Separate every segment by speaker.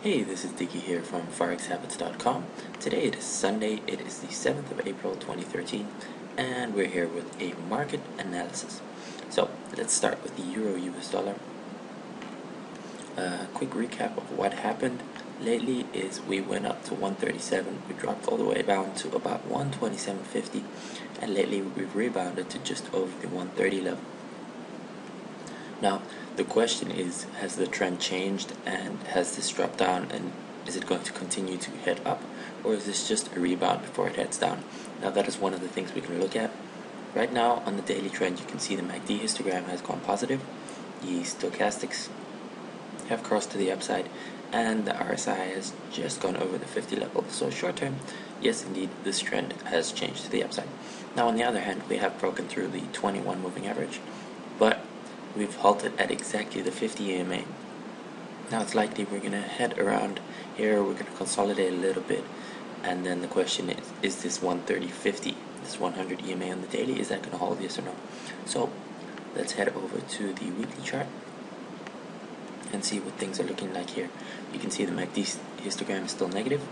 Speaker 1: Hey, this is Dicky here from ForexHabits.com. Today it is Sunday, it is the 7th of April 2013, and we're here with a market analysis. So, let's start with the Euro US dollar. Quick recap of what happened lately is we went up to 137, we dropped all the way down to about 127.50, and lately we've rebounded to just over the 130 level. Now, the question is, has the trend changed and has this dropped down, and is it going to continue to head up, or is this just a rebound before it heads down? Now, that is one of the things we can look at. Right now, on the daily trend, you can see the MACD histogram has gone positive, the stochastics have crossed to the upside, and the RSI has just gone over the 50 level. So short term, yes indeed, this trend has changed to the upside. Now on the other hand, we have broken through the 21 moving average, but we've halted at exactly the 50 EMA. Now it's likely we're going to head around here, we're going to consolidate a little bit, and then the question is this 130.50, this 100 EMA on the daily, is that going to hold, yes or no? So let's head over to the weekly chart and see what things are looking like here. You can see the MACD histogram is still negative,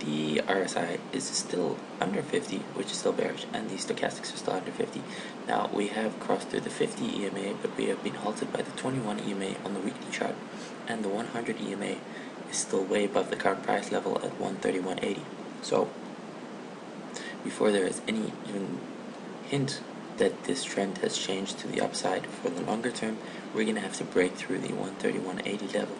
Speaker 1: the RSI is still under 50, which is still bearish, and the stochastics are still under 50. Now we have crossed through the 50 EMA, but we have been halted by the 21 EMA on the weekly chart, and the 100 EMA is still way above the current price level at 131.80. So before there is any even hint that this trend has changed to the upside for the longer term, we're going to have to break through the 131.80 level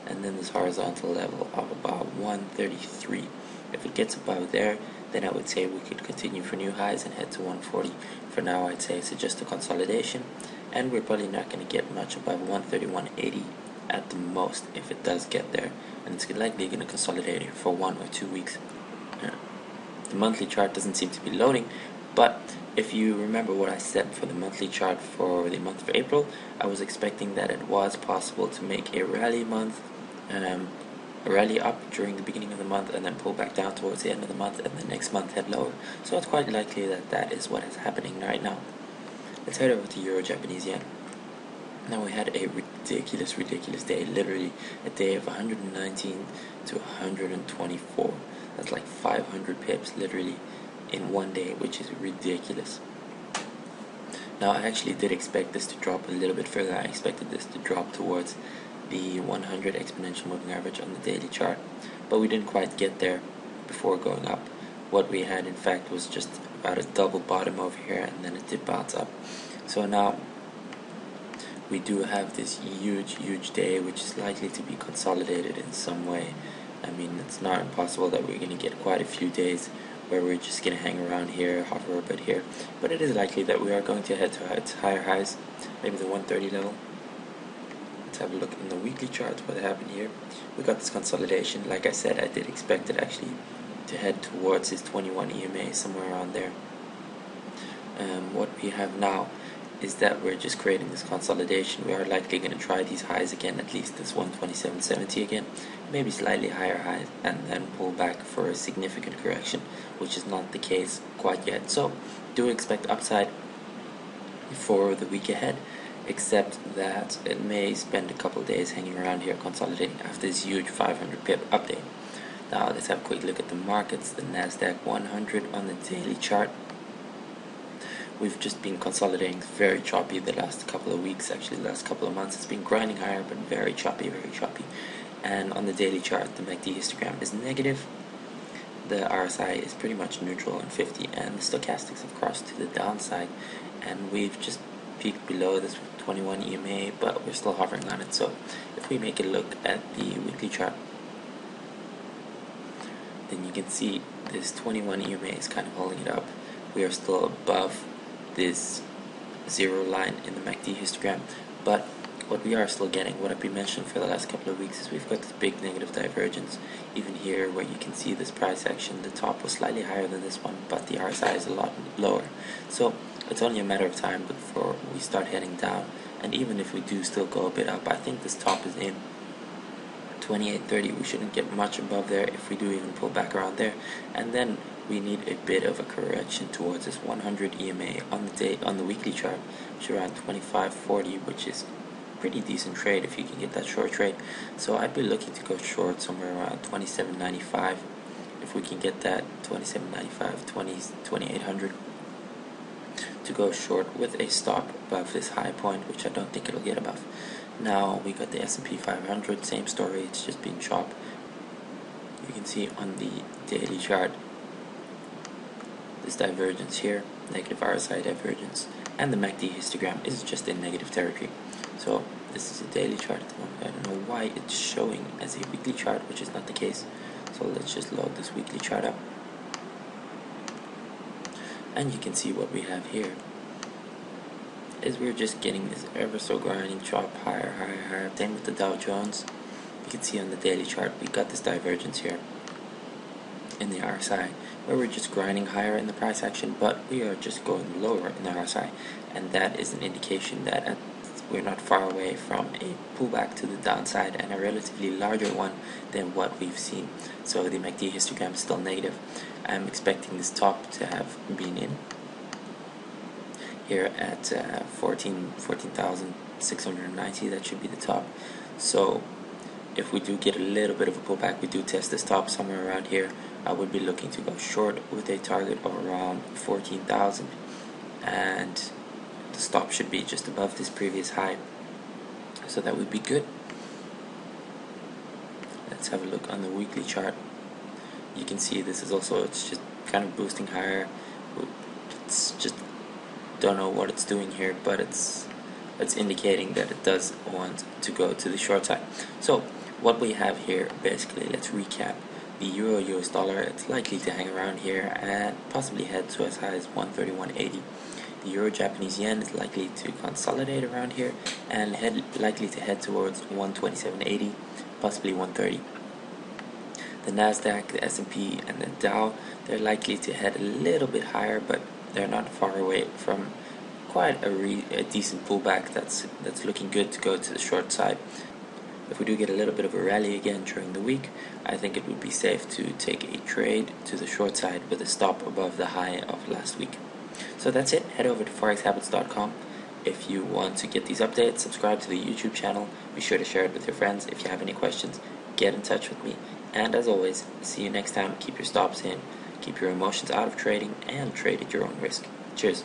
Speaker 1: and then this horizontal level of about 133. If it gets above there, then I would say we could continue for new highs and head to 140. For now, I'd say it's just a consolidation, and we're probably not going to get much above 131.80 at the most if it does get there, and it's likely going to consolidate here for 1 or 2 weeks. The monthly chart doesn't seem to be loading, but if you remember what I said for the monthly chart for the month of April, I was expecting that it was possible to make a rally month, a rally up during the beginning of the month and then pull back down towards the end of the month, and the next month head lower. So it's quite likely that that is what is happening right now. Let's head over to Euro Japanese Yen. Now we had a ridiculous day, literally a day of 119 to 124. That's like 500 pips literally in one day, which is ridiculous. Now I actually did expect this to drop a little bit further. I expected this to drop towards the 100 exponential moving average on the daily chart, but we didn't quite get there before going up. What we had in fact was just about a double bottom over here, and then it did bounce up. So now we do have this huge day, which is likely to be consolidated in some way. I mean, it's not impossible that we're going to get quite a few days where we're just going to hang around here, hover a bit here, but it is likely that we are going to head to higher highs, maybe the 130 level. Let's have a look in the weekly chart what happened here. We got this consolidation. Like I said, I did expect it actually to head towards this 21 EMA, somewhere around there. What we have now is that we're just creating this consolidation. We are likely going to try these highs again, at least this 127.70 again, maybe slightly higher highs, and then pull back for a significant correction, which is not the case quite yet. So do expect upside for the week ahead, except that it may spend a couple days hanging around here consolidating after this huge 500 pip update. Now let's have a quick look at the markets. The Nasdaq 100 on the daily chart. We've just been consolidating very choppy the last couple of weeks, actually the last couple of months. It's been grinding higher, but very choppy. And on the daily chart, the MACD histogram is negative. The RSI is pretty much neutral on 50, and the stochastics have crossed to the downside. And we've just peaked below this 21 EMA, but we're still hovering on it. So if we make a look at the weekly chart, then you can see this 21 EMA is kind of holding it up. We are still above this zero line in the MACD histogram, but what we are still getting, what I've been mentioning for the last couple of weeks, is we've got this big negative divergence. Even here where you can see this price action, the top was slightly higher than this one, but the RSI is a lot lower. So it's only a matter of time before we start heading down, and even if we do still go a bit up, I think this top is in 28.30. We shouldn't get much above there if we do even pull back around there, and then we need a bit of a correction towards this 100 EMA on the weekly chart, which is around 25.40, which is pretty decent trade if you can get that short trade. So I'd be looking to go short somewhere around 27.95. If we can get that 27.95, 2800 to go short with a stop above this high point, which I don't think it'll get above. Now we got the S&P 500, same story, it's just been chopped. You can see on the daily chart this divergence here, negative RSI divergence, and the MACD histogram is just in negative territory. So this is a daily chart at the moment. I don't know why it's showing as a weekly chart, which is not the case. So let's just load this weekly chart up. And you can see what we have here is we're just getting this ever so grinding chop higher, higher, higher. Same with the Dow Jones. You can see on the daily chart we got this divergence here in the RSI where we're just grinding higher in the price action, but we are just going lower in the RSI, and that is an indication that we're not far away from a pullback to the downside, and a relatively larger one than what we've seen. So the MACD histogram is still negative. I'm expecting this top to have been in here at 14,690. That should be the top. So if we do get a little bit of a pullback, we do test this top somewhere around here, I would be looking to go short with a target of around 14,000, and the stop should be just above this previous high, so that would be good. Let's have a look on the weekly chart. You can see this is also, it's just kind of boosting higher. It's just, don't know what it's doing here, but it's indicating that it does want to go to the short side. So what we have here, basically, let's recap. The euro US dollar, it's likely to hang around here and possibly head to as high as 131.80. The euro Japanese yen is likely to consolidate around here and likely to head towards 127.80, possibly 130. The Nasdaq, the S&P, and the Dow, they're likely to head a little bit higher, but they're not far away from quite a decent pullback that's looking good to go to the short side. If we do get a little bit of a rally again during the week, I think it would be safe to take a trade to the short side with a stop above the high of last week. So that's it. Head over to forexhabits.com. If you want to get these updates, subscribe to the YouTube channel. Be sure to share it with your friends. If you have any questions, get in touch with me. And as always, see you next time. Keep your stops in, keep your emotions out of trading, and trade at your own risk. Cheers.